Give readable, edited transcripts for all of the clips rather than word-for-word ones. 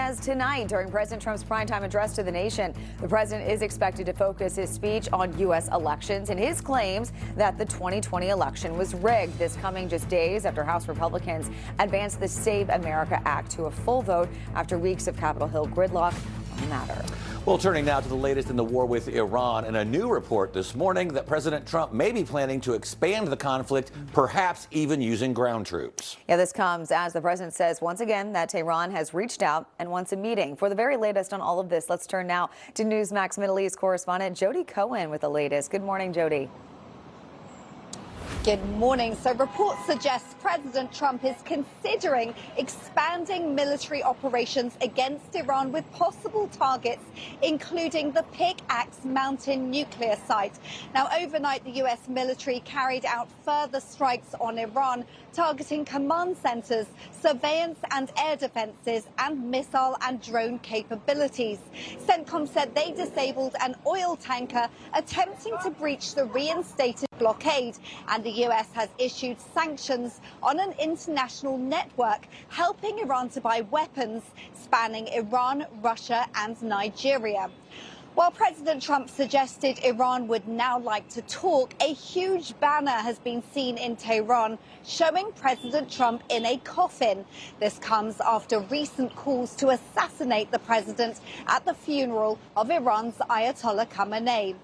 says tonight during President Trump's primetime address to the nation, the president is expected to focus his speech on U.S. elections and his claims that the 2020 election was rigged. This coming just days after House Republicans advanced the Save America Act to a full vote after weeks of Capitol Hill gridlock on the matter. Well, turning now to the latest in the war with Iran, and a new report this morning that President Trump may be planning to expand the conflict, perhaps even using ground troops. Yeah, this comes as the president says once again that Tehran has reached out and wants a meeting. For the very latest on all of this, let's turn now to Newsmax Middle East correspondent Jody Cohen with the latest. Good morning, Jody. Good morning. So reports suggest President Trump is considering expanding military operations against Iran with possible targets, including the Pickaxe Mountain nuclear site. Now, overnight, the U.S. military carried out further strikes on Iran, targeting command centers, surveillance and air defenses, and missile and drone capabilities. CENTCOM said they disabled an oil tanker attempting to breach the reinstated blockade, and the U.S. has issued sanctions on an international network helping Iran to buy weapons spanning Iran, Russia and Nigeria. While President Trump suggested Iran would now like to talk, a huge banner has been seen in Tehran showing President Trump in a coffin. This comes after recent calls to assassinate the president at the funeral of Iran's Ayatollah Khamenei.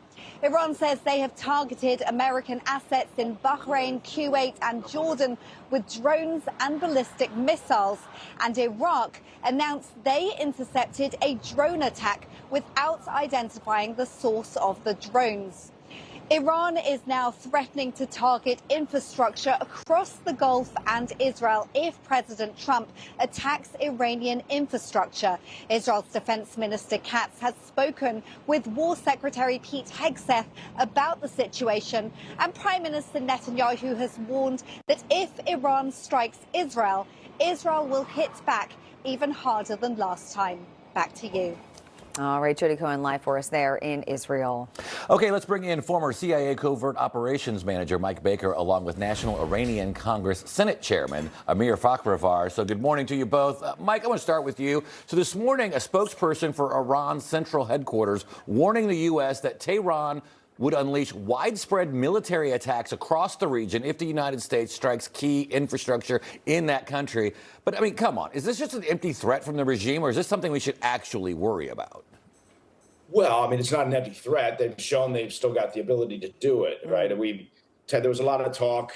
Iran says they have targeted American assets in Bahrain, Kuwait and Jordan with drones and ballistic missiles. And Iraq announced they intercepted a drone attack without identifying the source of the drones. Iran is now threatening to target infrastructure across the Gulf and Israel if President Trump attacks Iranian infrastructure. Israel's Defense Minister Katz has spoken with War Secretary Pete Hegseth about the situation, and Prime Minister Netanyahu has warned that if Iran strikes Israel, Israel will hit back even harder than last time. Back to you. All right, Jody Cohen live for us there in Israel. Okay, let's bring in former CIA Covert Operations Manager Mike Baker, along with National Iranian Congress Senate Chairman Amir Fakhravar. So good morning to you both. Mike, I want to start with you. So this morning, a spokesperson for Iran's central headquarters warning the U.S. that Tehran would unleash widespread military attacks across the region if the United States strikes key infrastructure in that country. But, I mean, come on. Is this just an empty threat from the regime, or is this something we should actually worry about? Well, I mean, it's not an empty threat. They've shown they've still got the ability to do it, right? There was a lot of talk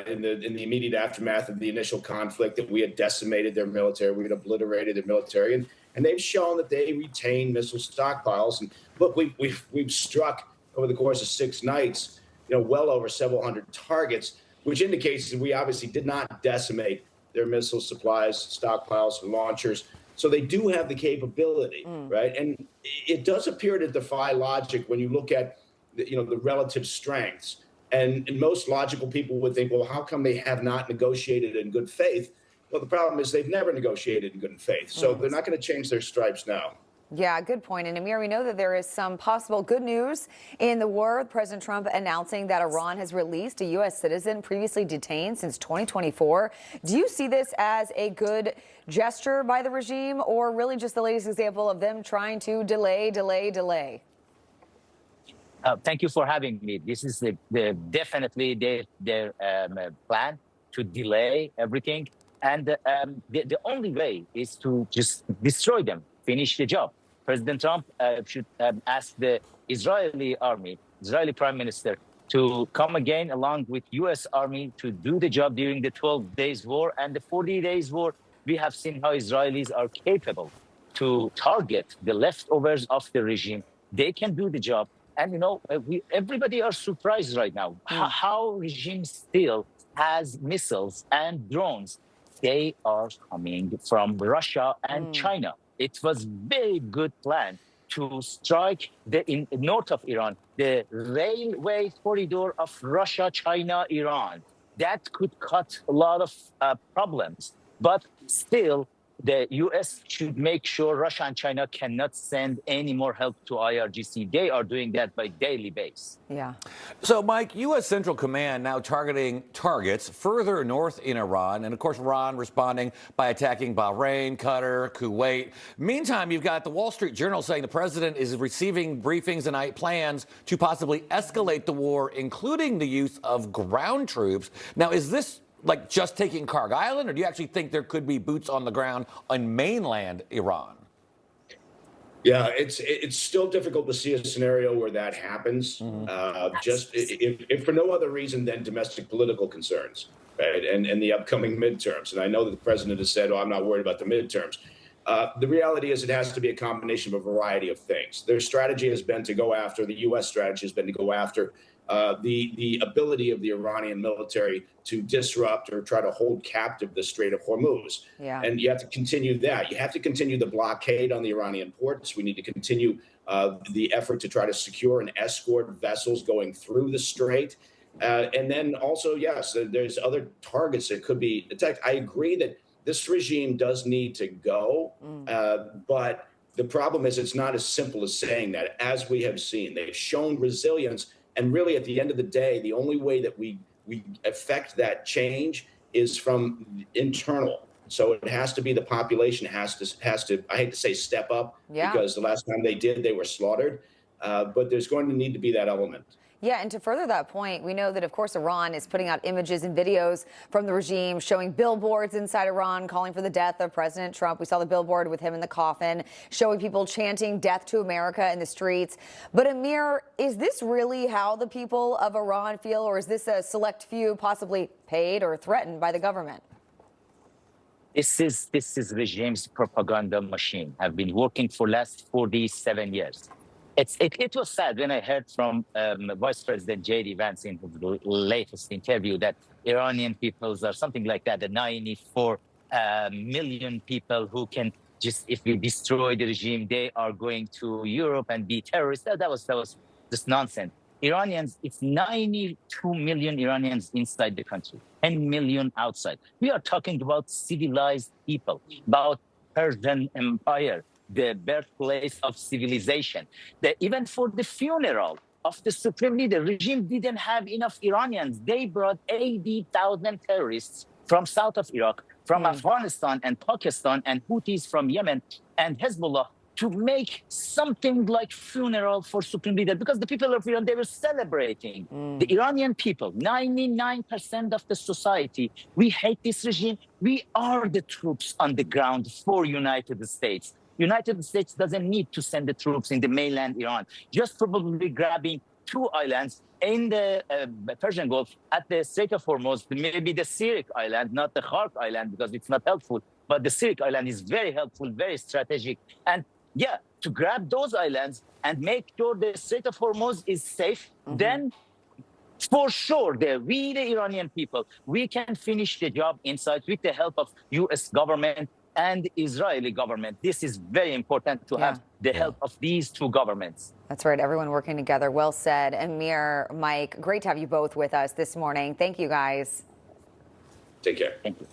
in the immediate aftermath of the initial conflict that we had decimated their military, we had obliterated their military, and they've shown that they retain missile stockpiles. And look, we've struck over the course of 6 nights, well over several hundred targets, which indicates that we obviously did not decimate their missile supplies, stockpiles, launchers. So they do have the capability, right? And it does appear to defy logic when you look at the relative strengths. And most logical people would think, well, how come they have not negotiated in good faith? Well, the problem is they've never negotiated in good faith. So they're not going to change their stripes now. Yeah, good point. And Amir, we know that there is some possible good news in the war with President Trump announcing that Iran has released a U.S. citizen previously detained since 2024. Do you see this as a good gesture by the regime, or really just the latest example of them trying to delay? Thank you for having me. This is definitely their plan to delay everything. And the only way is to just destroy them. Finish the job. President Trump should ask the Israeli army, Israeli prime minister, to come again along with U.S. army to do the job during the 12 days war and the 40 days war. We have seen how Israelis are capable to target the leftovers of the regime. They can do the job. And, everybody are surprised right now how regime still has missiles and drones. They are coming from Russia and China. It was very good plan to strike in north of Iran, the railway corridor of Russia, China, Iran. That could cut a lot of problems. But still, the U.S. should make sure Russia and China cannot send any more help to IRGC. They are doing that by daily basis. Yeah. So, Mike, U.S. Central Command now targeting targets further north in Iran, and of course, Iran responding by attacking Bahrain, Qatar, Kuwait. Meantime, you've got the Wall Street Journal saying the president is receiving briefings tonight, plans to possibly escalate the war, including the use of ground troops. Now, is this like just taking Karg Island, or do you actually think there could be boots on the ground on mainland Iran? Yeah, it's still difficult to see a scenario where that happens. Just if for no other reason than domestic political concerns, right? And the upcoming midterms. And I know that the president has said, "Oh, I'm not worried about the midterms." The reality is, it has to be a combination of a variety of things. Their strategy has been to go after the U.S. strategy has been to go after the ability of the Iranian military to disrupt or try to hold captive the Strait of Hormuz. Yeah. And you have to continue that. You have to continue the blockade on the Iranian ports. We need to continue the effort to try to secure and escort vessels going through the strait. And then also, yes, there's other targets that could be attacked. I agree that this regime does need to go, but the problem is it's not as simple as saying that. As we have seen, they've shown resilience. And really, at the end of the day, the only way that we affect that change is from internal. So it has to be the population has to I hate to say step up, because the last time they did, they were slaughtered. But there's going to need to be that element. Yeah, and to further that point, we know that, of course, Iran is putting out images and videos from the regime showing billboards inside Iran calling for the death of President Trump. We saw the billboard with him in the coffin, showing people chanting death to America in the streets. But Amir, is this really how the people of Iran feel, or is this a select few possibly paid or threatened by the government? This is regime's propaganda machine. Have been working for last 47 years. It was sad when I heard from Vice President J.D. Vance in his latest interview that Iranian peoples are something like that, the 94 million people who can just, if we destroy the regime, they are going to Europe and be terrorists. That was just nonsense. Iranians, it's 92 million Iranians inside the country, 10 million outside. We are talking about civilized people, about Persian Empire, the birthplace of civilization. Even for the funeral of the supreme leader, regime didn't have enough Iranians. They brought 80,000 terrorists from south of Iraq, from Afghanistan and Pakistan, and Houthis from Yemen and Hezbollah to make something like funeral for supreme leader, because the people of Iran, they were celebrating. The Iranian people, 99% of the society, we hate this regime. We are the troops on the ground for United States. United States doesn't need to send the troops in the mainland Iran, just probably grabbing 2 islands in the Persian Gulf at the Strait of Hormuz, maybe the Syriac island, not the Khark island, because it's not helpful, but the Syriac island is very helpful, very strategic. And yeah, to grab those islands and make sure the Strait of Hormuz is safe, then for sure, we, the Iranian people, we can finish the job inside with the help of U.S. government and Israeli government. This is very important to have the help of these 2 governments. That's right. Everyone working together. Well said. Amir, Mike, great to have you both with us this morning. Thank you, guys. Take care. Thank you.